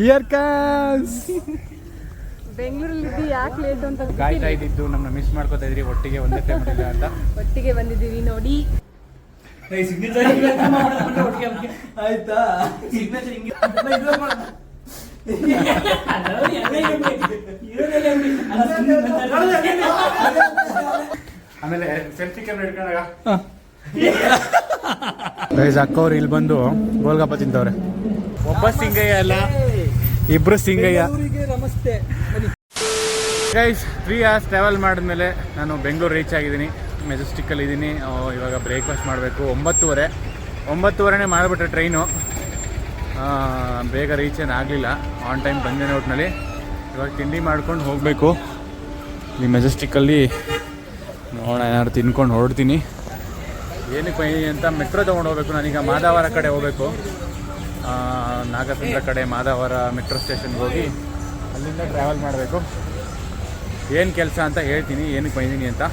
Year comes. ಬೆಂಗಳೂರಲ್ಲಿ ಯಾಕೆ late ಅಂತ ಕಾಯ್ತಾ ಇದ್ದಿದ್ದು ನಮ್ಮನ್ನ ಮಿಸ್ ಮಾಡ್ಕೋತಾ ಇದ್ರಿ, ಒಟ್ಟಿಗೆ ಒಂದೇ ಟೈಮ್ ಇಲ್ಲ ಅಂತ ಒಟ್ಟಿಗೆ ಬಂದಿದ್ದೀವಿ ನೋಡಿ. ಆಯ್ತಾ ಸಿಗ್ನೇಚರ್ ಹಿಂಗೆ ಆಮೇಲೆ ಸೆಲ್ಫಿ ಕ್ಯಾಮ್ರಾ ಇಟ್ಕೊಂಡಾಗ ಅಕ್ಕವ್ರು ಇಲ್ಲಿ ಬಂದು ಗೋಲ್ಗಪ್ಪ ತಿಂತವ್ರೆ. ಒಬ್ಬ ಸಿಂಗಯ್ಯ ಅಲ್ಲ, ಇಬ್ರು ಸಿಂಗಯ್ಯ. ನಮಸ್ತೆ. ಗೈಸ್ 3 hours ಟ್ರಾವೆಲ್ ಮಾಡಿದ್ಮೇಲೆ ನಾನು ಬೆಂಗಳೂರು ರೀಚ್ ಆಗಿದ್ದೀನಿ. ಮೆಜೆಸ್ಟಿಕ್ಕಲ್ಲಿ ಇದ್ದೀನಿ. ಇವಾಗ ಬ್ರೇಕ್ಫಾಸ್ಟ್ ಮಾಡಬೇಕು. 9:30 ಮಾಡಿಬಿಟ್ರೆ ಟ್ರೈನು. ಬೇಗ ರೀಚ್ ಏನಾಗಲಿಲ್ಲ, ಆನ್ ಟೈಮ್ ಬಂದೇನೆ ಒಟ್ಟಿನಲ್ಲಿ. ಇವಾಗ ತಿಂಡಿ ಮಾಡ್ಕೊಂಡು ಹೋಗಬೇಕು. ಈ ಮೆಜೆಸ್ಟಿಕ್ಕಲ್ಲಿ ನೋಡೋಣ, ಏನಾದ್ರು ತಿನ್ಕೊಂಡು ಹೊರಡ್ತೀನಿ. ಏನಕ್ಕೆ ಬನ್ನಿ ಅಂತ ಮೆಟ್ರೋ ತೊಗೊಂಡು ಹೋಗ್ಬೇಕು. ನಾನೀಗ ಮಾದಾವರ ಕಡೆ ಹೋಗಬೇಕು. ನಾಗಸಂದ್ರ ಕಡೆ ಮಾದಾವರ ಮೆಟ್ರೋ ಸ್ಟೇಷನ್ಗೆ ಹೋಗಿ ಅಲ್ಲಿಂದ ಟ್ರಾವೆಲ್ ಮಾಡಬೇಕು. ಏನು ಕೆಲಸ ಅಂತ ಹೇಳ್ತೀನಿ, ಏನಕ್ಕೆ ಬಂದಿದ್ದೀನಿ ಅಂತ.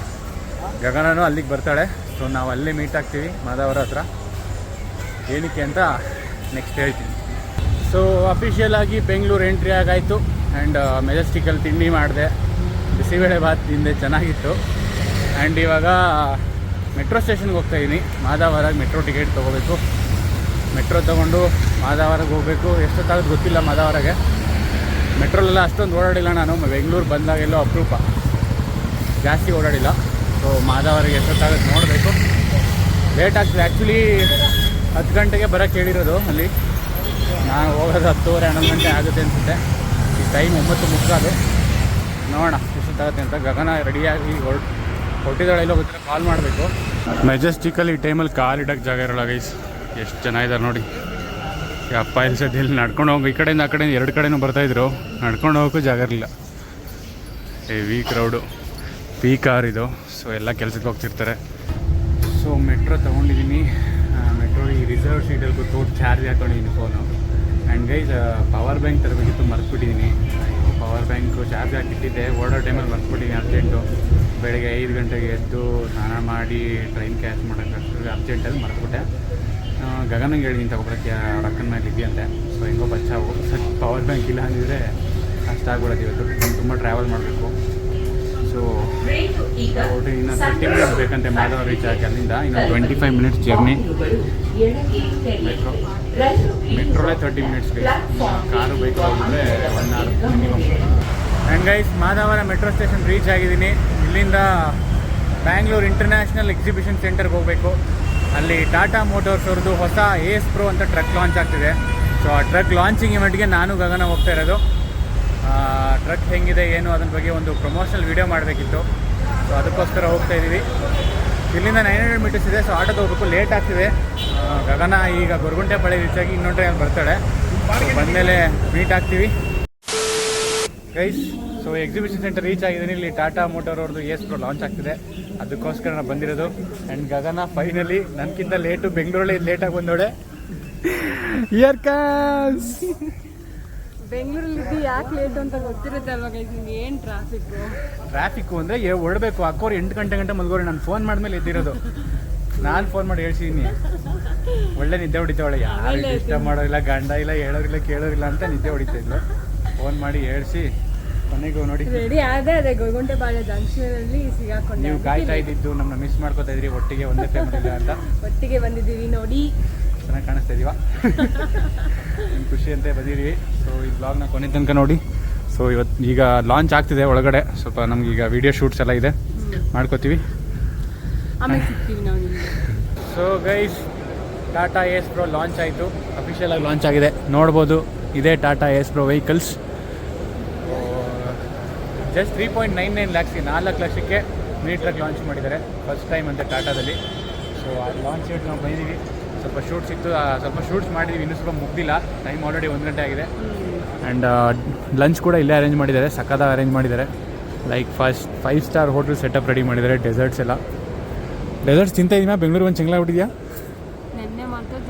ಗಗನನೂ ಅಲ್ಲಿಗೆ ಬರ್ತಾಳೆ. ಸೊ ನಾವು ಅಲ್ಲೇ ಮೀಟ್ ಆಗ್ತೀವಿ ಮಾದಾವರ ಹತ್ರ. ಏನಕ್ಕೆ ಅಂತ ನೆಕ್ಸ್ಟ್ ಹೇಳ್ತೀನಿ. ಸೊ ಅಫಿಷಿಯಲ್ ಆಗಿ ಬೆಂಗಳೂರು ಎಂಟ್ರಿ ಆಗಾಯಿತು. ಆ್ಯಂಡ್ ಮೆಜೆಸ್ಟಿಕಲ್ಲಿ ತಿಂಡಿ ಮಾಡಿದೆ, ಬಿಸಿಬೇಳೆ ಭಾತ್ ತಿಂದೆ, ಚೆನ್ನಾಗಿತ್ತು. ಆ್ಯಂಡ್ ಇವಾಗ ಮೆಟ್ರೋ ಸ್ಟೇಷನ್ಗೆ ಹೋಗ್ತಾಯಿದ್ದೀನಿ. ಮಾದಾವರಾಗೆ ಮೆಟ್ರೋ ಟಿಕೆಟ್ ತೊಗೋಬೇಕು. ಮೆಟ್ರೋ ತೊಗೊಂಡು ಮಾದಾವರಾಗೆ ಹೋಗಬೇಕು. ಎಷ್ಟೊತ್ತಾಗೋದು ಗೊತ್ತಿಲ್ಲ ಮಾದಾವರಾಗೆ. ಮೆಟ್ರೋಲೆಲ್ಲ ಅಷ್ಟೊಂದು ಓಡಾಡಿಲ್ಲ ನಾನು. ಬೆಂಗಳೂರು ಬಂದಾಗೆಲ್ಲೋ ಅಪರೂಪ, ಜಾಸ್ತಿ ಓಡಾಡಿಲ್ಲ. ಸೊ ಮಾದಾವರಿಗೆ ಎಷ್ಟೊತ್ತಾಗೋದು ನೋಡಬೇಕು. ಲೇಟ್ ಆಗ್ತದೆ. ಆ್ಯಕ್ಚುಲಿ 10 ಗಂಟೆಗೆ ಬರೋಕ್ಕೆ ಹೇಳಿರೋದು ಅಲ್ಲಿ. ನಾನು ಹೋಗೋದು 10:30 11 ಗಂಟೆ ಆಗುತ್ತೆ ಅನಿಸುತ್ತೆ. ಈ ಟೈಮ್ 9:30. ನೋಡೋಣ ಎಷ್ಟೊತ್ತಾಗುತ್ತೆ ಅಂತ. ಗಗನ ರೆಡಿಯಾಗಿ ಹೊಟ್ಟಿದ್ದಾಳೆ ಎಲ್ಲೋ ಗೊತ್ತಿಲ್ಲ, ಕಾಲ್ ಮಾಡಬೇಕು. ಮೆಜೆಸ್ಟಿಕಲ್ಲಿ ಈ ಟೈಮಲ್ಲಿ ಕಾಲು ಇಡೋಕ್ಕೆ ಜಾಗ ಇರೋಲ್ಲ ಗೈಸ್. ಎಷ್ಟು ಜನ ಇದ್ದಾರೆ ನೋಡಿ. ಅಪ್ಪ ಇಲ್ಲಿ ಸದ್ಯಲ್ಲಿ ನಡ್ಕೊಂಡು ಹೋಗಿ ಈ ಕಡೆಯಿಂದ ಆ ಕಡೆಯಿಂದ 2 ಕಡೆನೂ ಬರ್ತಾಯಿದ್ರು. ನಡ್ಕೊಂಡು ಹೋಗೋಕ್ಕೂ ಜಾಗ ಇರಲಿಲ್ಲ. ಹೆವಿ ಕ್ರೌಡು, ಪೀಕ್ ಅವರ್ ಇದು. ಸೊ ಎಲ್ಲ ಕೆಲಸಕ್ಕೆ ಹೋಗ್ತಿರ್ತಾರೆ. ಸೊ ಮೆಟ್ರೋ ತೊಗೊಂಡಿದ್ದೀನಿ. ಮೆಟ್ರೋ ಈ ರಿಸರ್ವ್ ಸೀಟಲ್ಲಿ ಕೂತ್ಕೊಂಡು ಚಾರ್ಜ್ ಹಾಕೊಂಡಿದ್ದೀನಿ phone. And guys power bank ತರಬೇಕಿತ್ತು, ಮರ್ತ್ಬಿಟ್ಟಿದ್ದೀನಿ. ಪವರ್ ಬ್ಯಾಂಕು ಚಾರ್ಜ್ ಹಾಕಿಟ್ಟಿದ್ದೆ. ಓಡೋ ಟೈಮಲ್ಲಿ ಮರ್ತ್ಬಿಟ್ಟಿದ್ದೀನಿ ಅರ್ಜೆಂಟು. ಬೆಳಗ್ಗೆ 5 ಗಂಟೆಗೆ ಎದ್ದು ಸ್ನಾನ ಮಾಡಿ ಟ್ರೈನ್ ಕ್ಯಾಚ್ ಮಾಡೋಕ್ಕೆ ಅರ್ಜೆಂಟಲ್ಲಿ ಮರ್ತ್ಬಿಟ್ಟೆ. ಗಗನಂಗೆ ಹೇಳಿದ್ದೀನಿ ತಗೊಬರೋಕ್ಕೆ, ಅವ್ರ ಅಕ್ಕನ ಮೇಲೆ ಇದೆಯಂತೆ. ಸೊ ಹೆಂಗೋ ಬಚ್ಚಾವು. ಪವರ್ ಬ್ಯಾಂಕ್ ಇಲ್ಲ ಅಂದಿದ್ರೆ ಕಷ್ಟ ಆಗ್ಬಿಡೋದು. ಇವತ್ತು ತುಂಬ ಟ್ರಾವೆಲ್ ಮಾಡಬೇಕು. ಸೊ ಇನ್ನು 30 ಮಿನಿಟ್ಸ್ ಬೇಕಂತೆ ಮಾಧವ ರೀಚ್ ಆಗಿ. ಅಲ್ಲಿಂದ ಇನ್ನು 25 ಮಿನಿಟ್ಸ್ ಜರ್ನಿ. ಮೆಟ್ರೋಲೇ 30 ಮಿನಿಟ್ಸ್ಗೆ. ಕಾರು ಬೈಕ್ ಹೋಗಿದ್ರೆ 1 hour minimum. And guys Madavara metro station reach ಆಗಿದ್ದೀನಿ. ಇಲ್ಲಿಂದ ಬ್ಯಾಂಗ್ಳೂರು ಇಂಟರ್ನ್ಯಾಷನಲ್ ಎಕ್ಸಿಬಿಷನ್ ಸೆಂಟರ್ಗೆ ಹೋಗಬೇಕು. ಅಲ್ಲಿ ಟಾಟಾ ಮೋಟರ್ಸ್ ಅವ್ರದ್ದು ಹೊಸ ಏಸ್ ಪ್ರೋ ಅಂತ ಟ್ರಕ್ ಲಾಂಚ್ ಆಗ್ತಿದೆ. ಸೊ ಆ ಟ್ರಕ್ ಲಾಂಚಿಂಗ್ ಇವೆಂಟ್ಗೆ ನಾನು ಗಗನ ಹೋಗ್ತಾ ಇರೋದು. ಟ್ರಕ್ ಹೆಂಗಿದೆ ಏನು ಅದರ ಬಗ್ಗೆ ಒಂದು ಪ್ರಮೋಷನಲ್ ವೀಡಿಯೋ ಮಾಡಬೇಕಿತ್ತು. ಸೊ ಅದಕ್ಕೋಸ್ಕರ ಹೋಗ್ತಾ ಇದ್ದೀವಿ. ಇಲ್ಲಿಂದ 900 ಮೀಟರ್ಸ್ ಇದೆ. ಸೊ ಆಟೋದು ಹೋಗ್ಬೇಕು. ಲೇಟ್ ಆಗ್ತಿದೆ. ಗಗನ ಈಗ ಗೊರಗುಂಟೆಪಾಳ್ಯ ರೀಚ್ ಆಗಿ ಇನ್ನೊಂದು ಟ್ರೈನ್ ಬರ್ತಾಳೆ. ಬಂದಮೇಲೆ ಮೀಟ್ ಆಗ್ತೀವಿ guys. So exhibition centre reach ಆಗಿದ್ದೀನಿ. ಇಲ್ಲಿ ಟಾಟಾ ಮೋಟರ್ ಅವ್ರದ್ದು ಏಸ್ ಪ್ರೋ ಲಾಂಚ್ ಆಗ್ತಿದೆ. ಅದಕ್ಕೋಸ್ಕರ ನಾನು ಬಂದಿರೋದು. ಆ್ಯಂಡ್ ಗಗನ ಫೈನಲಿ ನನಗಿಂತ ಲೇಟು, ಬೆಂಗಳೂರಲ್ಲಿ ಲೇಟಾಗಿ ಬಂದೋಳೆ. Year comes. ಬೆಂಗಳೂರಲ್ಲಿ ಯಾಕೆ ಲೇಟ್ ಅಂತ ಗೊತ್ತಿರುತ್ತೆ ಅಲ್ವಾ ಗೈಸ್ ನಿಮ್ಗೆ? ಏನು ಟ್ರಾಫಿಕ್ಕು ಅಂದರೆ ಹೊರಡಬೇಕು. ಅಕ್ಕೋರು 8 ಗಂಟೆ ಮಲ್ಗೋರು. ನಾನು ಫೋನ್ ಮಾಡಿದ್ಮೇಲೆ ಎದ್ದಿರೋದು. ನಾನು ಫೋನ್ ಮಾಡಿ ಹೇಳ್ಸಿದ್ದೀನಿ. ಒಳ್ಳೆ ನಿದ್ದೆ ಹೊಡಿತಾವಳೆ. ಯಾರು ಇಷ್ಟ ಮಾಡೋದಿಲ್ಲ, ಗಂಡ ಇಲ್ಲ, ಹೇಳೋರಿಲ್ಲ ಕೇಳೋರಿಲ್ಲ ಅಂತ ನಿದ್ದೆ ಹೊಡಿತಾಯಿದ್ಲು. ಫೋನ್ ಮಾಡಿ ಹೇಳ್ಸಿ ಕೊನೆಗೂ ನೋಡಿ ರೆಡಿ ಆದೆ. ಅದೇ ಗೊರಗುಂಟೆಪಾಳ್ಯ ಜಂಕ್ಷನಲ್ಲಿ ಸಿಗಾಕೊಂಡು ನೀವು ಕಾಯ್ತಾ ಇದ್ದಿದ್ದು ನಮ್ಮನ್ನ ಮಿಸ್ ಮಾಡ್ಕೋತಾ ಇದ್ರಿ, ಒಟ್ಟಿಗೆ ಒಂದೇ ಟೈಮ್ ಇಲ್ಲ ಅಂತ. ಒಟ್ಟಿಗೆ ಬಂದಿದ್ದೀವಿ ನೋಡಿ. ಚೆನ್ನಾಗಿ ಕಾಣಿಸ್ತಾ ಇದೀವ. ನಿಮ್ಮ ಖುಷಿ ಅಂತ ಬಂದಿದ್ದೀವಿ. ಸೊ ಈ ಬ್ಲಾಗ್ನ ಕೊನೆ ತನಕ ನೋಡಿ. ಸೊ ಈಗ ಲಾಂಚ್ ಆಗ್ತಿದೆ ಒಳಗಡೆ. ಸ್ವಲ್ಪ ನಮ್ಗೀಗ ವಿಡಿಯೋ ಶೂಟ್ಸ್ ಎಲ್ಲ ಇದೆ, ಮಾಡ್ಕೋತೀವಿ. ಆಮೇಲೆ ಸಿಗ್ತೀವಿ ನಾವು ನಿಮಗೆ. ಸೊ ಗೈಸ್ ಟಾಟಾ ಏಸ್ ಪ್ರೋ ಲಾಂಚ್ ಆಯಿತು. ಅಫಿಷಿಯಲ್ ಆಗಿ ಲಾಂಚ್ ಆಗಿದೆ. ನೋಡ್ಬೋದು, ಇದೇ ಟಾಟಾ ಏಸ್ ಪ್ರೋ ವೆಹಿಕಲ್ಸ್. ಜಸ್ಟ್ 3.99 lakhs, 4 ಲಕ್ಷಕ್ಕೆ ಮಿನಿ ಟ್ರಕ್ ಲಾಂಚ್ ಮಾಡಿದ್ದಾರೆ. ಫಸ್ಟ್ ಟೈಮ್ ಅಂತ ಟಾಟಾದಲ್ಲಿ. ಸೊ ಆ ಲಾಂಚ್ ಇಟ್ಟು ನಾವು ಬಂದಿದ್ದೀವಿ. ಸ್ವಲ್ಪ ಶೂಟ್ಸ್ ಇತ್ತು, ಸ್ವಲ್ಪ ಶೂಟ್ಸ್ ಮಾಡಿದ್ದೀವಿ. ಇನ್ನೂ ಸ್ವಲ್ಪ ಮುಗ್ದಿಲ್ಲ. ಟೈಮ್ ಆಲ್ರೆಡಿ 1 ಗಂಟೆ ಆಗಿದೆ. ಆ್ಯಂಡ್ ಲಂಚ್ ಕೂಡ ಇಲ್ಲೇ ಅರೇಂಜ್ ಮಾಡಿದ್ದಾರೆ. ಸಕ್ಕತ್ತಾಗಿ ಅರೇಂಜ್ ಮಾಡಿದ್ದಾರೆ. Like 5 star hotel setup ready ಮಾಡಿದ್ದಾರೆ. ಡೆಸರ್ಟ್ಸ್ ಎಲ್ಲ. ಡೆಸರ್ಟ್ಸ್ ತಿಂತಾ ಇದೀನಾ? ಬೆಂಗಳೂರು ಒಂದು ಚೆಂಗ್ಲಾಗ್ಬಿಟ್ಟಿದ್ಯಾ?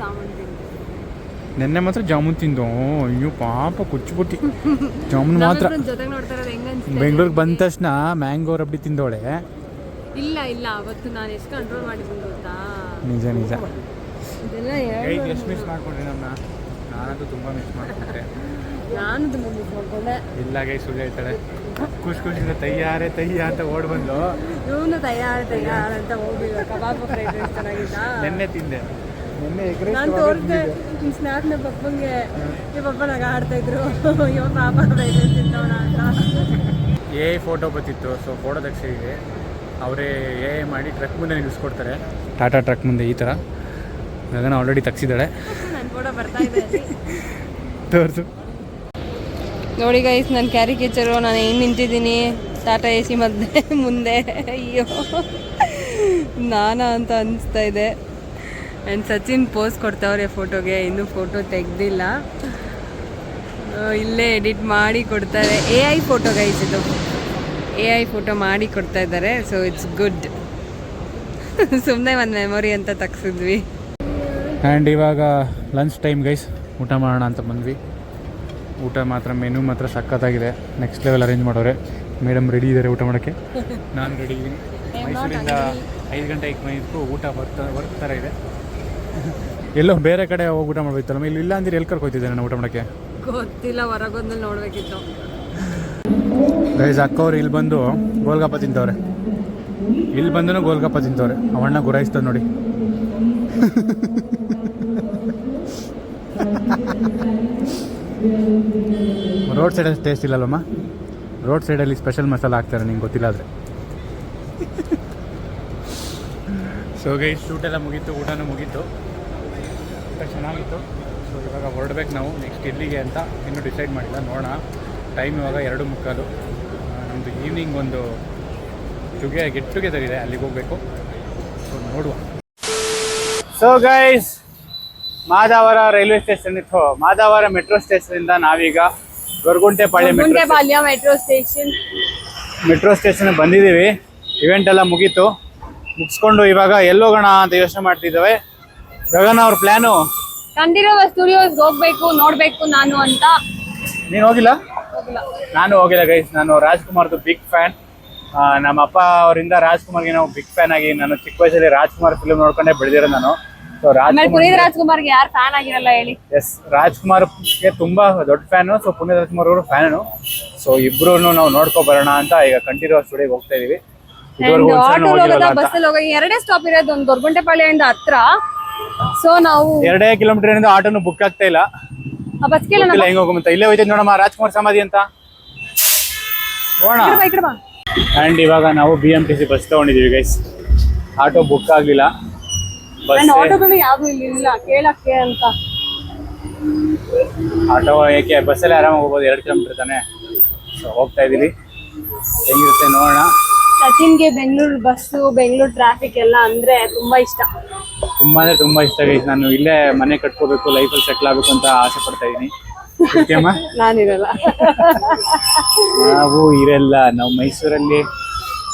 ನೆನ್ನೆ ಮಾತ್ರ ಜಾಮೂನ್ ತಿಂದು. ಅಯ್ಯೋ ಪಾಪ ಕುಚ್ಚುಬುಟ್ಟಿ. ಜಾಮೂನ್ ಮಾತ್ರ. ಬೆಂಗಳೂರಿಗೆ ಬಂದ ತಕ್ಷಣ ಮ್ಯಾಂಗೋ ರಬ್ಡಿ ತಿಂದೋಳೆ. ಇಲ್ಲ ಅವತ್ತು ನಾನು ಎಷ್ಟು ಕಂಟ್ರೋಲ್ ಮಾಡಿದ್ದೀನಿ ಗೊತ್ತಾ? ನಿಜ ಇದೆಲ್ಲ ಎಷ್ಟು ಮಿಸ್ ಮಾಡ್ಕೊಂಡ್ರಿ ನಮ್ಮನ್ನ. ನಾನಂತೂ ತುಂಬ ಮಿಸ್ ಮಾಡ್ಕೊಂಡೆ. ನಾನು ತುಂಬ ಮಿಸ್ ಮಾಡ್ಕೊಂಡೆ. ಇಲ್ಲ ಗೈಸ್ ಸುಳ್ಳು ಹೇಳ್ತಾಳೆ. ಖುಷಿಯಿಂದ ತಯ್ಯಾರೆ ಅಂತ ಓಡ್ ಬಂದು ಇವನು ತಯಾರ ಅಂತ ಹೋಗಿಲ್ಲ. ಕಬಾಬ್ ಫ್ರೈಡ್ ರೈಸ್ ಚೆನ್ನಾಗಿದ್ದ. ನೆನ್ನೆ ತಿಂದೆ. ನೆನ್ನೆ ಎಗ್ರೆಸ್ ನಾನು ತೋರಿಸ್ದೆ ನಿಮ್ಮ ಸ್ನ್ಯಾಪ್ನ ಪಪ್ಪಂಗೆ. ಈ ಪಪ್ಪ ನಾಗ ಆಡ್ತಾ ಇದ್ರು ಇವ ಪಾಪ ಫ್ರೈಡ್ ರೈಸ್ ತಿಂತವನ ಅಂತ. ಫೋಟೋ ಬರ್ತಿತ್ತು. ಸೊ ಫೋಟೋ ತೆಗ್ಸಿದ್ವಿ. ಅವರೇ ಮಾಡಿ ಟ್ರಕ್ ಮುಂದೆ ನಿಲ್ಲಿಸ್ಕೊಡ್ತಾರೆ. ಟಾಟಾ ಟ್ರಕ್ ಮುಂದೆ ಈ ಥರ. ಗಗನ ಆಲ್ರೆಡಿ ತೆಗ್ಸಿದ್ದಾಳೆ. ನನ್ನ ಫೋಟೋ ಬರ್ತಾ ಇದೆ ತೋರಿಸು ನೋಡಿ ಗೈಸ್. ನನ್ನ ಕ್ಯಾರಿಕೇಚರು ನಾನು ಹೆಂಗೆ ನಿಂತಿದ್ದೀನಿ ಟಾಟಾ AC ಮಧ್ಯೆ ಮುಂದೆ. ಅಯ್ಯೋ ನಾನಾ ಅಂತ ಅನಿಸ್ತಾ ಇದೆ. ಆ್ಯಂಡ್ ಸಚಿನ್ ಪೋಸ್ ಕೊಡ್ತಾವ್ರೆ ಫೋಟೋಗೆ. ಇನ್ನೂ ಫೋಟೋ ತೆಗ್ದಿಲ್ಲ. ಇಲ್ಲೇ ಎಡಿಟ್ ಮಾಡಿ ಕೊಡ್ತಾರೆ. AI ಫೋಟೋ ಗೈಸ್ ಇದು. AI ಫೋಟೋ ಮಾಡಿ ಕೊಡ್ತಾ ಇದ್ದಾರೆ. So it's good. ಸುಮ್ಮನೆ ಒಂದು ಮೆಮೊರಿ ಅಂತ ತೆಗ್ಸಿದ್ವಿ. ಆ್ಯಂಡ್ ಇವಾಗ ಲಂಚ್ ಟೈಮ್ ಗೈಸ್. ಊಟ ಮಾಡೋಣ ಅಂತ ಬಂದ್ವಿ. ಊಟ ಮಾತ್ರ ಮೆನು ಮಾತ್ರ ಸಖತ್ತಾಗಿದೆ. ನೆಕ್ಸ್ಟ್ ಲೆವೆಲ್ ಅರೇಂಜ್ ಮಾಡೋರೆ. ಮೇಡಮ್ ರೆಡಿ ಇದ್ದಾರೆ ಊಟ ಮಾಡೋಕ್ಕೆ. ನಾನು ರೆಡಿ ಇದ್ದೀನಿ. ಮೈಸೂರಿಂದ 5 ಗಂಟೆಗೆ ಬಂದಿದ್ದು ಊಟ ಬರ್ತಾ ಇದೆ. ಎಲ್ಲೋ ಬೇರೆ ಕಡೆ ಹೋಗಿ ಊಟ ಮಾಡ್ಬೇಕಲ್ಲ. ಇಲ್ಲಿ ಇಲ್ಲ ಅಂದ್ರೆ ಎಲ್ಲಿ ಕರ್ಕೊಯ್ತಿದ್ದೆ ನಾನು ಊಟ ಮಾಡೋಕ್ಕೆ ಗೊತ್ತಿಲ್ಲ. ಹೊರಗೋದ್ಮೇಲೆ ನೋಡಬೇಕಿತ್ತು. ಗೈಸ್ ಅಕ್ಕವ್ರು ಇಲ್ಲಿ ಬಂದು ಗೋಲ್ಗಪ್ಪ ತಿಂತವ್ರೆ. ಇಲ್ಲಿ ಬಂದು ಗೋಲ್ಗಪ್ಪ ತಿಂತವ್ರೆ. ಅವಣ್ಣ ಗುರಾಯಿಸ್ತದೆ ನೋಡಿ. ರೋಡ್ ಸೈಡಲ್ಲಿ ಟೇಸ್ಟ್ ಇಲ್ಲಲ್ಲಮ್ಮ. ರೋಡ್ ಸೈಡಲ್ಲಿ ಸ್ಪೆಷಲ್ ಮಸಾಲ ಹಾಕ್ತಾರೆ ನಿಂಗೆ ಗೊತ್ತಿಲ್ಲ ಆದರೆ. ಸೊ ಗೈಸ್ ಶೂಟೆಲ್ಲ ಮುಗೀತು. ಊಟನೂ ಮುಗೀತು. ಊಟ ಚೆನ್ನಾಗಿತ್ತು. ಸೊ ಇವಾಗ ಹೊರಡ್ಬೇಕು ನಾವು. ನೆಕ್ಸ್ಟ್ ಎಲ್ಲಿಗೆ ಅಂತ ಇನ್ನೂ ಡಿಸೈಡ್ ಮಾಡಿಲ್ಲ. ನೋಡೋಣ. ಟೈಮ್ ಇವಾಗ 2:45. ನಮ್ಮದು ಈವ್ನಿಂಗ್ ಒಂದು ಗೆಟ್ ಟುಗೆದರ್ ಇದೆ. ಅಲ್ಲಿಗೆ ಹೋಗಬೇಕು. ಸೊ ನೋಡುವ. So guys Madavara railway station ಇತ್ತು. ಮಾದಾವರ ಮೆಟ್ರೋ ಸ್ಟೇಷನಿಂದ ನಾವೀಗ ಗೊರಗುಂಟೆಪಾಳ್ಯ ಮೆಟ್ರೋ ಸ್ಟೇಷನ್ ಬಂದಿದ್ದೀವಿ. ಇವೆಂಟ್ ಎಲ್ಲ ಮುಗೀತು. ಮುಗಿಸ್ಕೊಂಡು ಇವಾಗ ಎಲ್ಲೋಗೋಣ ಅಂತ ಯೋಚನೆ ಮಾಡ್ತಿದ್ದೇವೆ. ಗಗನ ಅವ್ರ ಪ್ಲಾನು ಕಂಠೀರವ ಸ್ಟುಡಿಯೋಸ್ಗೆ ಹೋಗ್ಬೇಕು ನೋಡ್ಬೇಕು ನಾನು ಅಂತ. ನೀನು ಹೋಗಿಲ್ಲ? ನಾನು ಹೋಗಿಲ್ಲ ಗೈಸ್. ನಾನು ರಾಜ್ಕುಮಾರ್ದು ಬಿಗ್ ಫ್ಯಾನ್. ನಮ್ಮ ಅಪ್ಪ ಅವರಿಂದ ರಾಜ್ಕುಮಾರ್ಗೆ ನಾವು ಬಿಗ್ ಫ್ಯಾನ್ ಆಗಿ ನಾನು ಚಿಕ್ಕ ವಯಸ್ಸಲ್ಲಿ ರಾಜ್ಕುಮಾರ್ ಫಿಲ್ಮ್ ನೋಡ್ಕೊಂಡೇ ಬೆಳೆದಿರೋ ನಾನು. ಸೊ ಪುನೀತ್ ರಾಜ್ಕುಮಾರ್ಗೆ ಯಾರು ಫ್ಯಾನ್ ಆಗಿರಲ್ಲ ಹೇಳಿ? ಎಸ್, ರಾಜ್ಕುಮಾರ್ಗೆ ತುಂಬಾ ದೊಡ್ಡ ಫ್ಯಾನು. ಸೊ ಪುನೀತ್ ರಾಜ್ಕುಮಾರ್ ಅವರು ಫ್ಯಾನು. ಸೊ ಇಬ್ರು ನಾವು ನೋಡ್ಕೊ ಬರೋಣ ಅಂತ ಈಗ ಕಂಠೀರವ ಸ್ಟುಡಿಯೋಗೆ ಹೋಗ್ತಾ ಇದೀವಿ. ಬಸ್ಸಲ್ಲಿ ಹೋಗಿ 2 ಸ್ಟಾಪ್ ಇರೋದು. ಒಂದು ಗೊರಗುಂಟೆಪಾಳ್ಯದಿಂದ ಹತ್ರ. ಸೊ ನಾವು 2 ಕಿಲೋಮೀಟರ್ ಆಟೋನು ಬುಕ್ ಆಗ್ತಾ ಇಲ್ಲ. ಹೆಂಗ್ ಹೋಗುವಂತ ಇಲ್ಲೇ ಹೋಯ್ತೈತೆ ನೋಡಮ್ಮ ರಾಜ್ಕುಮಾರ್ ಸಮಾಧಿ ಅಂತ. ಅಂಡ್ ಇವಾಗ ನಾವು BMTC ಬಸ್ ತಗೊಂಡಿದೀವಿ ಗೈಸ್. ಆಟೋ ಬುಕ್ ಆಗ್ಲಿಲ್ಲ. ಆಟೋಗಳು ಯಾವ್ದು ಇಲ್ಲ ಕೇಳಕ್ಕೆ ಅಂತ. ಆಟೋ ಏಕೆ ಬಸ್ಸಲ್ಲಿ ಆರಾಮಾಗಿ ಹೋಗ್ಬೋದು. 2 ಕಿಲೋಮೀಟರ್ ತಾನೆ. ಸೊ ಹೋಗ್ತಾ ಇದೀವಿ. ಹೆಂಗಿರುತ್ತೆ ನೋಡೋಣ. ಸಚಿನ್ಗೆ ಬೆಂಗಳೂರು ಬಸ್ಸು, ಬೆಂಗಳೂರು ಟ್ರಾಫಿಕ್ ಎಲ್ಲ ಅಂದ್ರೆ ತುಂಬಾ ಇಷ್ಟ. ತುಂಬಾ ಅಂದ್ರೆ ತುಂಬಾ ಇಷ್ಟ ಗೈಸ್. ನಾನು ಇಲ್ಲೇ ಮನೆ ಕಟ್ಕೋಬೇಕು, ಲೈಫಲ್ಲಿ ಸೆಟ್ಲ್ ಆಗ್ಬೇಕು ಅಂತ ಆಸೆ ಪಡ್ತಾ ಇದೀನಿ. ನಾನಿರಲ್ಲ. ನಾವು ಇರಲ್ಲ. ನಾವು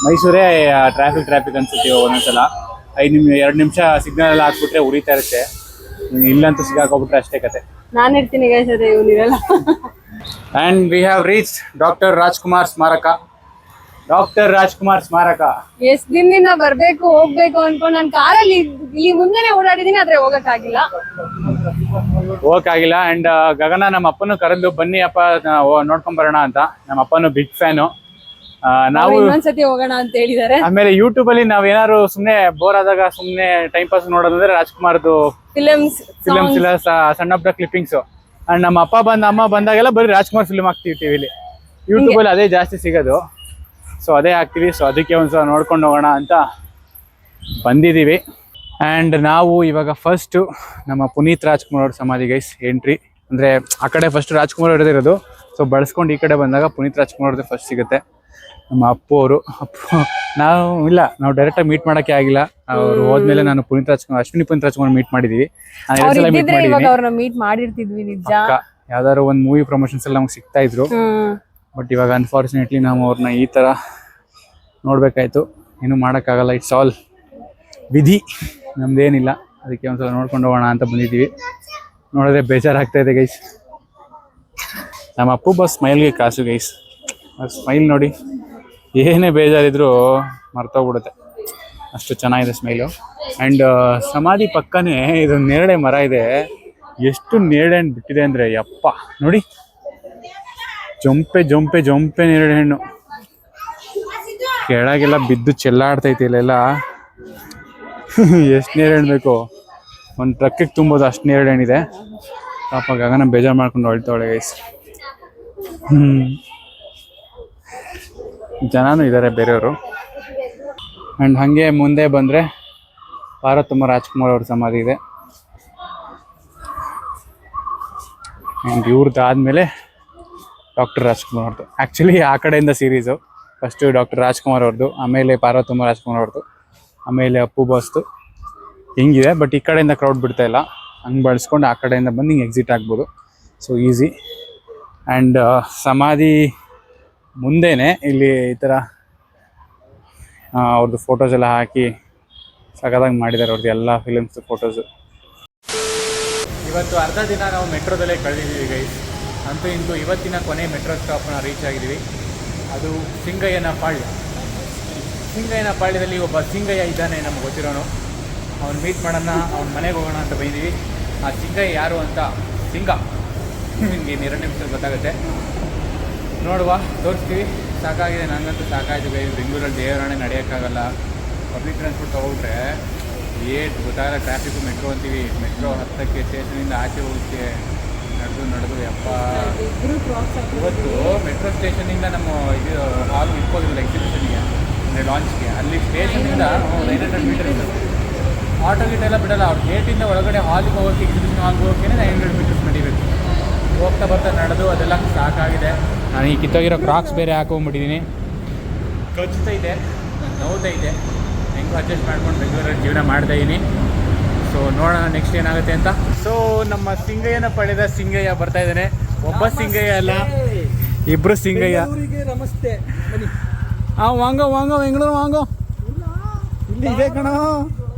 ಮೈಸೂರೇ ಟ್ರಾಫಿಕ್ ಅನ್ಸುತ್ತೆ ಒಂದೊಂದ್ಸಲ. 2 ನಿಮಿಷ ಸಿಗ್ನಲ್ ಎಲ್ಲ ಹಾಕ್ಬಿಟ್ರೆ ಉರಿತಾ ಇರುತ್ತೆ. ಇಲ್ಲಂತೂ ಸಿಗಾಕೋಗ್ಬಿಟ್ರೆ ಅಷ್ಟೇ ಕತೆ. ನಾನಿರ್ತೀನಿ ಗೈಸ್, ಅದೇ ಇವನಿರಲ್ಲ. And we have reached doctor Rajkumar ಸ್ಮಾರಕ. ಎಷ್ಟ್ ದಿನದಿಂದ ಬರ್ಬೇಕು ಹೋಗ್ಬೇಕು ಅನ್ಕೊಂಡು ನಾನು ಕಾರಲ್ಲಿ ಇಲ್ಲಿ ಮುಂದೆನೆ ಓಡಾಡಿದೀನಿ. ಆದ್ರೆ ಹೋಗಕ್ಕಾಗಿಲ್ಲ. ಅಂಡ್ ಗಗನ ನಮ್ಮ ಅಪ್ಪನು ಕರೆದು ಬನ್ನಿ ಅಪ್ಪ ನೋಡ್ಕೊಂಡ್ ಬರೋಣ ಅಂತ. ನಮ್ಮ ಅಪ್ಪನು ಬಿಗ್ ಫ್ಯಾನು. ನಾವು ಇನ್ನೊಂದ್ಸತಿ ಹೋಗೋಣ ಅಂತ ಹೇಳಿದ್ದಾರೆ. ಆಮೇಲೆ ಯೂಟ್ಯೂಬ್ ಅಲ್ಲಿ ನಾವ್ ಏನಾದ್ರು ಸುಮ್ನೆ ಬೋರ್ ಆದಾಗ ಸುಮ್ನೆ ಟೈಮ್ ಪಾಸ್ ನೋಡೋದಂದ್ರೆ ರಾಜ್ಕುಮಾರ್ದು ಫಿಲ್ಮ್ಸ್ ಇಲ್ಲ, ಸಣ್ಣ ಪುಟ್ಟ ಕ್ಲಿಪ್ಪಿಂಗ್ಸ್. ಅಂಡ್ ನಮ್ಮ ಅಮ್ಮ ಬಂದಾಗೆಲ್ಲ ಬರೀ ರಾಜ್ಕುಮಾರ್ ಫಿಲ್ಮ್ ಹಾಕ್ತಿವಿ ಟಿವಿಲಿ. ಯೂಟ್ಯೂಬ್ ಅಲ್ಲಿ ಅದೇ ಜಾಸ್ತಿ ಸಿಗೋದು. ಸೊ ಅದೇ ಹಾಕ್ತಿವಿ. ಸೊ ಅದಕ್ಕೆ ಒಂದ್ಸಲ ನೋಡ್ಕೊಂಡು ಹೋಗೋಣ ಅಂತ ಬಂದಿದ್ದೀವಿ. ಆ್ಯಂಡ್ ನಾವು ಇವಾಗ ಫಸ್ಟು ನಮ್ಮ ಪುನೀತ್ ರಾಜ್ಕುಮಾರ್ ಅವ್ರ ಸಮಾಧಿ ಗೈಸ್ ಎಂಟ್ರಿ. ಅಂದರೆ ಆ ಕಡೆ ಫಸ್ಟ್ ರಾಜ್ಕುಮಾರ್ ಅವ್ರದ್ದು ಇರೋದು. ಸೊ ಬಳಸ್ಕೊಂಡು ಈ ಕಡೆ ಬಂದಾಗ ಪುನೀತ್ ರಾಜ್ಕುಮಾರ್ ಅವ್ರದ್ದು ಫಸ್ಟ್ ಸಿಗುತ್ತೆ. ನಮ್ಮ ಅಪ್ಪು ನಾವು ಡೈರೆಕ್ಟಾಗಿ ಮೀಟ್ ಮಾಡೋಕ್ಕೆ ಆಗಿಲ್ಲ. ಅವ್ರು ಹೋದ್ಮೇಲೆ ನಾನು ಅಶ್ವಿನಿ ಪುನೀತ್ ರಾಜ್ಕುಮಾರ್ ಮೀಟ್ ಮಾಡಿದ್ದೀವಿ. ಮೀಟ್ ಮಾಡಿರ್ತಿದ್ವಿ ನಿಜ. ಯಾವ್ದಾದ್ರು ಒಂದು ಮೂವಿ ಪ್ರಮೋಷನ್ಸ್ ಎಲ್ಲ ನಮ್ಗೆ ಸಿಗ್ತಾ ಇದ್ರು. ಬಟ್ ಇವಾಗ ಅನ್ಫಾರ್ಚುನೇಟ್ಲಿ ನಾವು ಅವ್ರನ್ನ ಈ ಥರ ನೋಡಬೇಕಾಯ್ತು. ಏನೂ ಮಾಡೋಕ್ಕಾಗಲ್ಲ. ಇಟ್ಸ್ ಆಲ್ ವಿಧಿ, ನಮ್ದೇನಿಲ್ಲ. ಅದಕ್ಕೆ ಒಂದ್ಸಲ ನೋಡ್ಕೊಂಡು ಹೋಗೋಣ ಅಂತ ಬಂದಿದ್ದೀವಿ. ನೋಡಿದ್ರೆ ಬೇಜಾರಾಗ್ತಾ ಇದೆ ಗೈಸ್. ನಮ್ಮ ಅಪ್ಪು ಸ್ಮೈಲ್ಗೆ ಕಾಸು ಗೈಸ್. ಸ್ಮೈಲ್ ನೋಡಿ, ಏನೇ ಬೇಜಾರಿದ್ರು ಮರ್ತೋಗ್ಬಿಡುತ್ತೆ. ಅಷ್ಟು ಚೆನ್ನಾಗಿದೆ ಸ್ಮೈಲು. ಆ್ಯಂಡ್ ಸಮಾಧಿ ಪಕ್ಕನೇ ಇದೊಂದು ನೇರಳೆ ಮರ ಇದೆ. ಎಷ್ಟು ನೇರಳೆ ಹಣ್ಣು ಬಿಟ್ಟಿದೆ ಅಂದರೆ ಯಪ್ಪ ನೋಡಿ. ಜೊಂಪೆ ಜೊಂಪೆ ಜೊಂಪೆ ನೇರಳೆ ಹಣ್ಣು ಕೆಳಗೆಲ್ಲ ಬಿದ್ದು ಚೆಲ್ಲಾಡ್ತೈತಿ ಇಲ್ಲೆಲ್ಲ. ಎಷ್ಟು ನೇರಳೆ ಹಣ್ಣು ಬೇಕು, ಒಂದು ಟ್ರಕ್ಕಿಗೆ ತುಂಬೋದು ಅಷ್ಟು ನೇರಳೆ ಹಣ್ಣಿದೆ. ಪಾಪ ಗಗನ ಬೇಜಾರು ಮಾಡ್ಕೊಂಡು ಹೊಳ್ತಾವಳೆ ಗೈಸ್. ಜನನೂ ಇದ್ದಾರೆ ಬೇರೆಯವರು. ಆ್ಯಂಡ್ ಹಾಗೆ ಮುಂದೆ ಬಂದರೆ ಪಾರ್ವತಮ್ಮ ರಾಜ್ಕುಮಾರ್ ಅವ್ರ ಸಮಾಧಿ ಇದೆ. ಆ್ಯಂಡ್ ಇವ್ರದ್ದು ಆದಮೇಲೆ ಡಾಕ್ಟರ್ ರಾಜ್ಕುಮಾರ್ ಅವ್ರದ್ದು. ಆ್ಯಕ್ಚುಲಿ ಆ ಕಡೆಯಿಂದ ಸೀರೀಸು. ಫಸ್ಟು ಡಾಕ್ಟರ್ ರಾಜ್ಕುಮಾರ್ ಅವ್ರದ್ದು, ಆಮೇಲೆ ಪಾರ್ವತಮ್ಮ ರಾಜ್ಕುಮಾರ್ ಅವ್ರದ್ದು, ಆಮೇಲೆ ಅಪ್ಪು ಬಾಸ್ದು ಹಿಂಗಿದೆ. ಬಟ್ ಈ ಕಡೆಯಿಂದ ಕ್ರೌಡ್ ಬಿಡ್ತಾ ಇಲ್ಲ, ಹಂಗೆ ಬಳಸ್ಕೊಂಡು ಆ ಕಡೆಯಿಂದ ಬಂದು ಹಿಂಗೆ ಎಕ್ಸಿಟ್ ಆಗ್ಬೋದು. So easy. ಆ್ಯಂಡ್ ಸಮಾಧಿ ಮುಂದೆನೇ ಇಲ್ಲಿ ಈ ಥರ ಅವ್ರದ್ದು ಫೋಟೋಸ್ ಎಲ್ಲ ಹಾಕಿ ಸಖತ್ತಾಗಿ ಮಾಡಿದ್ದಾರೆ ಅವ್ರದ್ದು ಎಲ್ಲ ಫಿಲಿಮ್ಸ್ ಫೋಟೋಸು. ಇವತ್ತು ಅರ್ಧ ದಿನ ನಾವು ಮೆಟ್ರೋದಲ್ಲೇ ಕಳೆದಿದ್ದೀವಿ ಗೈಸ್. ಅಂತೂ ಇಂತೂ ಇವತ್ತಿನ ಕೊನೆ ಮೆಟ್ರೋ ಸ್ಟಾಪ್ನ ರೀಚ್ ಆಗಿದ್ದೀವಿ. ಅದು ಸಿಂಗಯ್ಯನ ಪಾಳ್ಯ. ಸಿಂಗಯ್ಯನ ಪಾಳ್ಯದಲ್ಲಿ ಒಬ್ಬ ಸಿಂಗಯ್ಯ ಇದ್ದಾನೆ, ನಮ್ಗೆ ಗೊತ್ತಿರೋನು. ಅವ್ನು ಮೀಟ್ ಮಾಡೋಣ, ಅವ್ನ ಮನೆಗೆ ಹೋಗೋಣ ಅಂತ ಬಂದಿದ್ದೀವಿ. ಆ ಸಿಂಗಯ್ಯ ಯಾರು ಅಂತ ಸಿಂಗ ನಿಮಗೆ 2 ನಿಮಿಷ ಗೊತ್ತಾಗುತ್ತೆ. ನೋಡುವ, ತೋರಿಸ್ತೀವಿ. ಸಾಕಾಗಿದೆ, ನನಗಂತೂ ಸಾಕಾಯಿತು ಗೈಸ್. ಬೆಂಗಳೂರಲ್ಲಿ ದೇವರಾಣೆ ನಡೆಯೋಕ್ಕಾಗಲ್ಲ. ಪಬ್ಲಿಕ್ ಟ್ರಾನ್ಸ್ಪೋರ್ಟ್ ತೊಗೊಂಡ್ರೆ ಗೊತ್ತಾಗಲ್ಲ. ಟ್ರಾಫಿಕ್ಕು ಮೆಟ್ರೋ ಅಂತೀವಿ. ಮೆಟ್ರೋ 10ಕ್ಕೆ ಸ್ಟೇಷನಿಂದ ಆಚೆ ಹೋಗುತ್ತೆ ನಡೆದು ಯಪ್ಪ. ಇವತ್ತು ಮೆಟ್ರೋ ಸ್ಟೇಷನಿಂದ ನಮ್ಮ ಇದು ಹಾಲ್ ಇಟ್ಕೋದಿಲ್ಲ ಎಕ್ಸಿಬಿಷನ್ಗೆ, ಅಂದರೆ ಲಾಂಚ್ಗೆ. ಅಲ್ಲಿ ಸ್ಟೇಷನಿಂದ 900 ಮೀಟರ್ ಇದೆ. ಆಟೋ ಗೀಟ ಎಲ್ಲ ಬಿಡಲ್ಲ. ಅವ್ರ ಗೇಟಿಂದ ಒಳಗಡೆ ಹಾಲಿಗೆ ಹೋಗೋಕ್ಕೆ, ಎಕ್ಸಿಬಿಷನ್ ಹಾಲ್ಗೆ ಹೋಗೋಕ್ಕೆ 900 ಮೀಟರ್ಸ್ ನಡಿಬೇಕು. ಹೋಗ್ತಾ ಬರ್ತಾ ನಡೆದು ಅದೆಲ್ಲ ಸಾಕಾಗಿದೆ. ನಾನು ಈ ಕಿತ್ತೋಗಿರೋ ಕ್ರಾಕ್ಸ್ ಬೇರೆ ಹಾಕೊಂಡ್ಬಿಟ್ಟಿದ್ದೀನಿ. ಕಚ್ತೈತೆ, ನೋವ್ತೈತೆ. ಹೆಂಗೂ ಅಡ್ಜಸ್ಟ್ ಮಾಡ್ಕೊಂಡು ಬೆಂಗಳೂರಲ್ಲಿ ಜೀವನ ಮಾಡ್ತಾಯಿದ್ದೀನಿ. ಸೊ ನೋಡೋಣ ನೆಕ್ಸ್ಟ್ ಏನಾಗುತ್ತೆ ಅಂತ. ಸೊ ನಮ್ಮ ಸಿಂಗಯ್ಯನ ಪಡೆದ ಸಿಂಗಯ್ಯ ಬರ್ತಾ ಇದ್ದಾನೆ. ಒಬ್ಬ ಸಿಂಗಯ್ಯ ಅಲ್ಲ, ಇಬ್ರು ಸಿಂಗಯ್ಯ. ನಮಸ್ತೆ. ವಾಂಗೋ ವಾಂಗೋ ಬೆಂಗಳೂರು ವಾಂಗೋ. ಇಲ್ಲಿ ಇದೆ ಕಣ,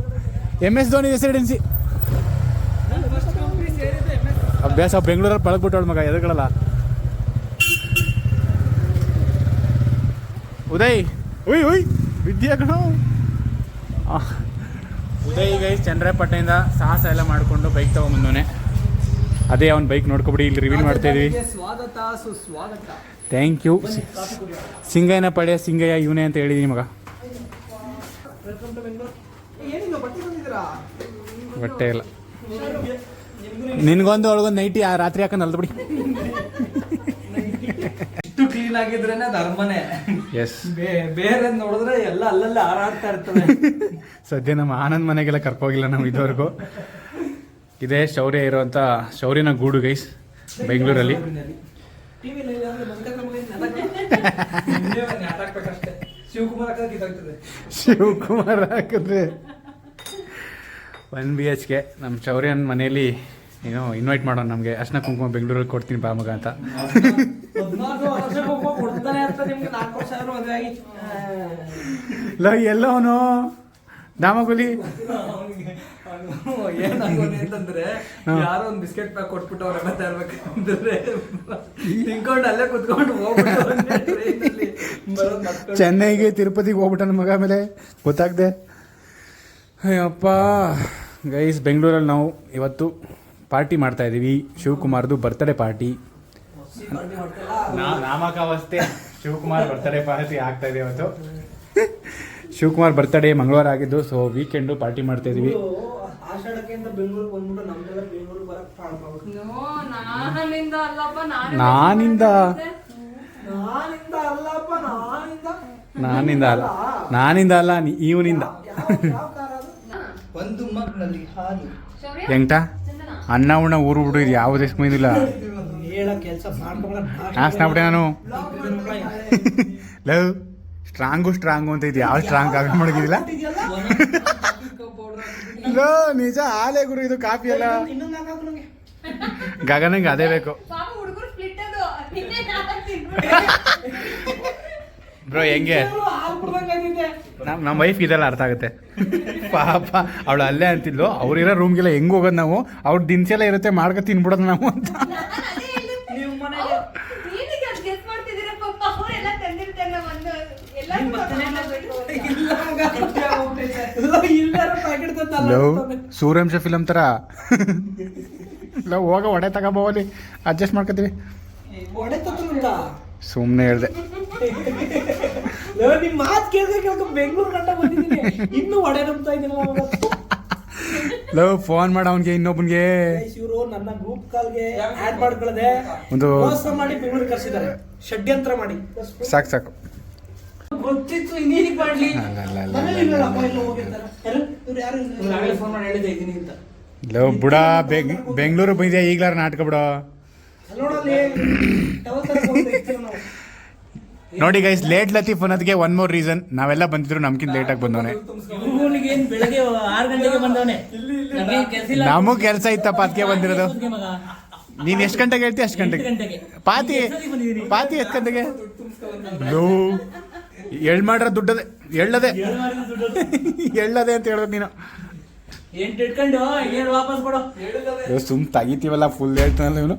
MS ಧೋನಿ ರೆಸಿಡೆನ್ಸಿ. ಅಭ್ಯಾಸ ಬೆಂಗಳೂರಲ್ಲಿ ಪಳಗ್ಬಿಟ್ಟವಳ ಮಗ, ಎದುರುಗಳಲ್ಲ. ಉದಯ್ ಉಯ್ ಉಯ್ ವಿದ್ಯಾ ಕಣ. ಉದಯ್ ಗೈಸ್ ಚಂದ್ರಪಟ್ಟಣದಿಂದ ಸಾಹಸ ಎಲ್ಲ ಮಾಡಿಕೊಂಡು ಬೈಕ್ ತೊಗೊಂಬಂದವನೆ. ಅದೇ ಅವ್ನ ಬೈಕ್ ನೋಡ್ಕೊಬಿಡಿ, ಇಲ್ಲಿ ರಿವ್ಯೂ ಮಾಡ್ತಾ ಇದೀವಿ. ಸ್ವಾಗತ ಸುಸ್ವಾಗತ. Thank you. ಸಿಂಗಯ್ಯನ ಪಡೆಯ ಸಿಂಗಯ್ಯ ಇವನೇ ಅಂತ ಹೇಳಿದೀನಿ ಮಗ. ಬಟ್ಟೆ ಇಲ್ಲ ನಿನ್ಗೊಂದು ಒಳಗೊಂದು ನೈಟಿ ರಾತ್ರಿ ಹಾಕೊಂಡು ಅಲ್ದು ಬಿಡಿ. ಇಷ್ಟು ಕ್ಲೀನ್ ಆಗಿದ್ರೇನೆ ಧರ್ಮನೇ. ಎಸ್, ಬೇರೆ ನೋಡಿದ್ರೆ ಎಲ್ಲ ಅಲ್ಲಲ್ಲೇ ಹಾರಾಡ್ತಾ ಇರ್ತವೆ. ಸದ್ಯ ನಮ್ಮ ಆನಂದ್ ಮನೆಗೆಲ್ಲ ಕರ್ಕೋಗಿಲ್ಲ ನಾವು ಇದುವರೆಗೂ. ಇದೇ ಶೌರ್ಯ ಇರೋಂಥ ಶೌರ್ಯನ ಗೂಡು ಗೈಸ್ ಬೆಂಗಳೂರಲ್ಲಿ. ಶಿವಕುಮಾರ್ ಹಾಕಿದ್ರೆ 1 BHK ನಮ್ಮ ಶೌರ್ಯನ ಮನೆಯಲ್ಲಿ ಏನೋ ಇನ್ವೈಟ್ ಮಾಡೋಣ. ನಮಗೆ ಅರ್ಶಿನ ಕುಂಕುಮ ಬೆಂಗಳೂರಲ್ಲಿ ಕೊಡ್ತೀನಿ ಬಾ ಮಗ ಅಂತ. ಎಲ್ಲವನು ದಾಮಗುಲಿ ಏನಂತಂದ್ರೆ ಯಾರೋ ಒಂದು ಬಿಸ್ಕೆಟ್ ಪ್ಯಾಕ್ ಕೊಟ್ಬಿಟ್ಟು ಅವ್ರ ತರ್ಬೇಕಂದ್ರೆ ತಿನ್ಕೊಂಡು ಅಲ್ಲೇ ಕುತ್ಕೊಂಡು ಚೆನ್ನೈಗೆ ತಿರುಪತಿಗೆ ಹೋಗ್ಬಿಟ್ಟ ಮಗ. ಆಮೇಲೆ ಗೊತ್ತಾಗ್ದೆ. ಅಯ್ಯಪ್ಪ ಗೈಸ್, ಬೆಂಗಳೂರಲ್ಲಿ ನಾವು ಇವತ್ತು ಪಾರ್ಟಿ ಮಾಡ್ತಾ ಇದ್ದೀವಿ. ಶಿವಕುಮಾರ್ದು ಬರ್ತ್ಡೇ ಪಾರ್ಟಿ. ನಾಮಕಾವಸ್ಥೆ ಶಿವಕುಮಾರ್ ಬರ್ತ್ಡೇ ಪಾರ್ಟಿ ಆಗ್ತಾ ಇದೆ ಇವತ್ತು. ಶಿವಕುಮಾರ್ ಬರ್ತ್ಡೇ ಮಂಗಳವಾರ ಆಗಿದ್ದು, ಸೊ ವೀಕೆಂಡು ಪಾರ್ಟಿ ಮಾಡ್ತಾ ಇದೀವಿ. ನಾನಿಂದ ಅಲ್ಲ ಇವನಿಂದ. ಒಂದು ಮಗ್ನಲ್ಲಿ ಹಾಲು ಎಂಟ ಅನ್ನ ಉಣ್ಣ ಊರು ಬಿಡು, ಇದು ಯಾವುದೇ ಸ್ಮೈದಿಲ್ಲ. ನಾಸ್ನಾಬಿಟ್ಟೆ ನಾನು. ಲವ್ ಸ್ಟ್ರಾಂಗು ಅಂತ ಇದು ಯಾವ ಸ್ಟ್ರಾಂಗ್ ಕಾಫಿ ಮಾಡೋದಿಲ್ಲ. ಲೋ ನಿಜ ಹಾಲೇ ಗುರು, ಇದು ಕಾಫಿ ಅಲ್ಲ. ಗಗನಂಗೆ ಅದೇ ಬೇಕು ಬ್ರೋ. ಹೆಂಗೆ ನಮ್ಮ ವೈಫ್ ಇದೆಲ್ಲ ಅರ್ಥ ಆಗುತ್ತೆ ಪಾಪ. ಅವಳು ಅಲ್ಲೇ ಅಂತಿದ್ಲು, ಅವ್ರಿರೋ ರೂಮ್ಗೆಲ್ಲ ಹೆಂಗೆ ಹೋಗೋದು ನಾವು, ಅವ್ರ ದಿನಸಿ ಎಲ್ಲ ಇರುತ್ತೆ ಮಾಡ್ಕೊ ತಿನ್ಬಿಡೋದು ನಾವು ಅಂತ. ಸೂರ್ಯವಂಶ ಫಿಲಮ್ ತರ ಲವ್ ಹೋಗ ಒಡೆ ತಗೋಬೋಲಿ ಅಡ್ಜಸ್ಟ್ ಮಾಡ್ಕೊತೀವಿ. ಹೊಡೆತಂತ ಸುಮ್ಮನೆ ಹೇಳ್ದೆ. ನಿಮ್ ಮಾತು ಕೇಳ್ಕೊಂಡು ಬೆಂಗಳೂರು ಗಂಟ ಬಂದಿದ್ದೀನಿ, ಇನ್ನು ಹೊಡೆ ನಂಬ್ತಾ ಇದ್ದೀನಿ. ಲವ್ ಫೋನ್ ಮಾಡ ಅವನ್ಗೆ ಇನ್ನೊಬ್ಬನ್ಗೆ. ಇವರು ನನ್ನ ಗ್ರೂಪ್ ಕಾಲ್ಗೆ ಆಡ್ ಮಾಡ್ಕೊಳ್ಳದೆ ಒಂದು ಮೋಸ ಮಾಡಿ ಬೆಂಗಳೂರು ಕರ್ಸಿದ್ದಾರೆ, ಷಡ್ಯಂತ್ರ ಮಾಡಿ. ಸಾಕು ಸಾಕು. ಗೊತ್ತಿತ್ತು ಇನ್ನೇನಿಗೆ ಮಾಡ್ಲಿ. ಫೋನ್ ಮಾಡಿ ಹೇಳಿದೆ ಇದ್ದೀನಿ ಅಂತ. ಲವ್ ಬುಡ ಬೆಂಗಳೂರು ಬಂದಿದ್ಯಾ ಈಗ್ಲಾರ ನಾಟಕ ಬಿಡ. ನೋಡಿ ಗೈಸ್, ಲೇಟ್ ಲತೀಫ್ ಅನ್ನೋದಕ್ಕೆ ಒನ್ ಮೋರ್ ರೀಸನ್, ನಾವೆಲ್ಲ ಬಂದಿದ್ರು ನಮ್ಗಿಂತ ಲೇಟ್ ಆಗಿ ಬಂದವನೆ. ಬೆಳಗ್ಗೆ 6 ಗಂಟೆಗೆ ಬಂದವನೆ, ನಮಗ್ ಕೆಲಸ ಇತ್ತಪ್ಪ ಅದಕ್ಕೆ ಬಂದಿರೋದು. ನೀನ್ ಎಷ್ಟು ಗಂಟೆಗೆ ಹೇಳ್ತಿ ಅಷ್ಟು ಗಂಟೆಗೆ. ಪಾತಿ ಎಷ್ಟು ಗಂಟೆಗೆ? ಲೋ ಎಳ್ ಮಾಡ್ರ ದುಡ್ಡದೆ ಎಳ್ಳದೆ ಎಳ್ಳದೆ ಅಂತ ಹೇಳ್ಬೇಕು ನೀನು. ವಾಪಸ್ ಕೊಡು. ಸುಮ್ ತೆಗಿತೀವಲ್ಲ ಫುಲ್ ಹೇಳ್ತಾನಲ್ಲ ಇವನು.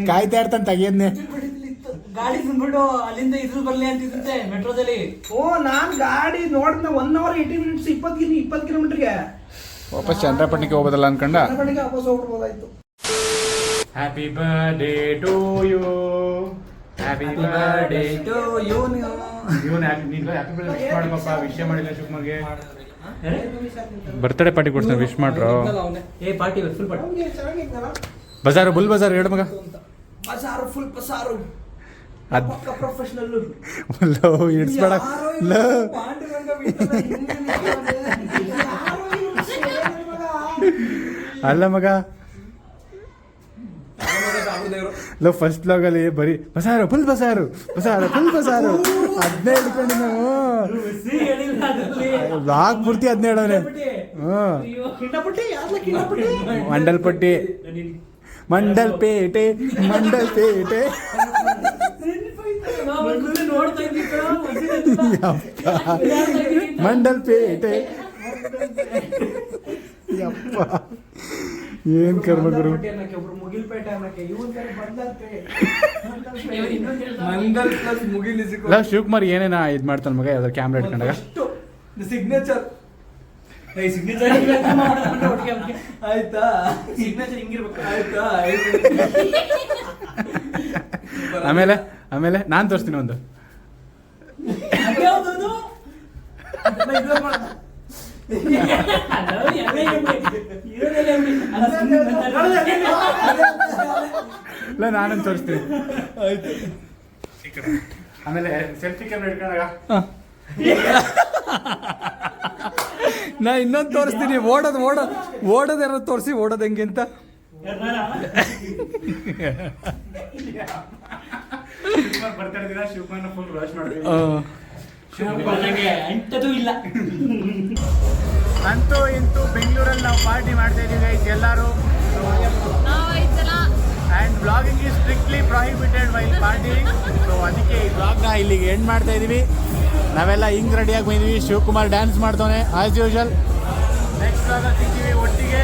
ಕಾಯ್ತಾ ಇರ್ತಾನೆ ತೆಗಿಯದ್ನೆ. ಗಾಡಿ ಬಂದ್ಬಿಟ್ಟು ಅಲ್ಲಿಂದ ಇದ್ರ ಬರ್ಲಿ ಅಂತಿದ್ದೆ ಮೆಟ್ರೋದಲ್ಲಿ. ನಾನ್ ಗಾಡಿ ನೋಡಿದ್ನ 1 hour 80 minutes 20 ಕಿಲೋಮೀಟರ್ಗೆ ವಾಪಸ್ ಚಂದ್ರಪಟ್ಟಣಕ್ಕೆ ಹೋಗೋದಲ್ಲ ಅನ್ಕೊಂಡ. ವಾಪಸ್ ಹೋಗ್ಬೋದಾಯ್ತು. Happy birthday to you, happy birthday to you. ಇವನು ಹ್ಯಾಪಿ ಬರ್ಡೇ ವಿಶ್ ಮಾಡಪ್ಪ. ವಿಷಯ ಮಾಡಿಲ್ಲ ಶಿವಕುಮಾರ್ಗೆ. ಬರ್ತ್ಡೇ ಪಾರ್ಟಿ ಕೊಡ್ತಾನೆ, ವಿಶ್ ಮಾಡ್ರು. Party full party. ಬಜಾರು ಬುಲ್ ಬಜಾರ್ ಹೇಳು ಮಗ. ಬಸಾರು ಫುಲ್ ಬಸಾರು. ಪ್ರೊಫೆಷನಲ್ ಇಡ್ಸ್ಬೇಡ. ಅಲ್ಲ ಮಗ, ಫಸ್ಟ್ ಲಾಗಲ್ಲಿ ಬರೀ ಬಸಾರು ಫುಲ್ ಬಸಾರು ಬಸಾರು ಫುಲ್ ಬಸಾರು ಅದನ್ನೇ ಹಿಡ್ಕೊಂಡು ನಾವು ಲಾಗ್ ಪೂರ್ತಿ ಅದನ್ನೇ ಹೇಳೋನೆ. ಮಂಡಲ್ಪಟ್ಟಿ ಮಂಡಲ್ಪೇಟೆ ಮಂಡಲ್ಪೇಟೆ ಮಂಡಲ್ಪೇಟೆ. ಯಪ್ಪ ಏನ್ ಕರ್ಮ ಗುರು. ಶಿವಕುಮಾರ್ ಏನೇನ ಇದ್ ಮಾಡ್ತಾನ ಮಗ, ಯಾವ್ದಾರು ಕ್ಯಾಮ್ರಾ ಇಟ್ಕೊಂಡಾಗ ಸಿಗ್ನೇಚರ್ ಆಯ್ತಾ, ಸಿಗ್ನೇಚರ್ ಹಿಂಗಿರ್ಬೇಕು ಆಯ್ತಾ. ಆಮೇಲೆ ಆಮೇಲೆ ನಾನ್ ತೋರಿಸ್ತೀನಿ ಒಂದು. ಇಲ್ಲ ನಾನಂತ ತೋರಿಸ್ತೀನಿ. ಆಮೇಲೆ ಸೆಲ್ಫಿ ಕ್ಯಾಮ್ರಾ ಇಟ್ಕೊಂಡಾಗ ನಾ ಇನ್ನೊಂದು ತೋರಿಸ್ತೀನಿ. ಓಡೋದು ಯಾರು ತೋರಿಸಿ, ಓಡೋದು ಹೆಂಗೆ ಅಂತ. ಬರ್ತಾ ಶಿವಕುಮಾರ್ ಫುಲ್ ವಾಶ್ ಮಾಡ್ತೀವಿ. ಅಂತೂ ಇಂತೂ ಬೆಂಗಳೂರಲ್ಲಿ ನಾವು ಪಾರ್ಟಿ ಮಾಡ್ತಾ ಇದೀವಿ ಎಲ್ಲರೂ. And blogging is strictly prohibited while parting. So ಅದಕ್ಕೆ ಈ ಬ್ಲಾಗ್ನ ಇಲ್ಲಿಗೆ ಎಂಡ್ ಮಾಡ್ತಾ ಇದೀವಿ. ನಾವೆಲ್ಲ ಹಿಂಗೆ ರೆಡಿಯಾಗಿ ಬಂದಿದ್ವಿ. ಶಿವಕುಮಾರ್ ಡ್ಯಾನ್ಸ್ ಮಾಡ್ತಾನೆ ಆಸ್ ಯೂಶುವಲ್. ನೆಕ್ಸ್ಟ್ ಬ್ಲಾಗಲ್ಲಿ ಸಿಗ್ತೀವಿ ಒಟ್ಟಿಗೆ.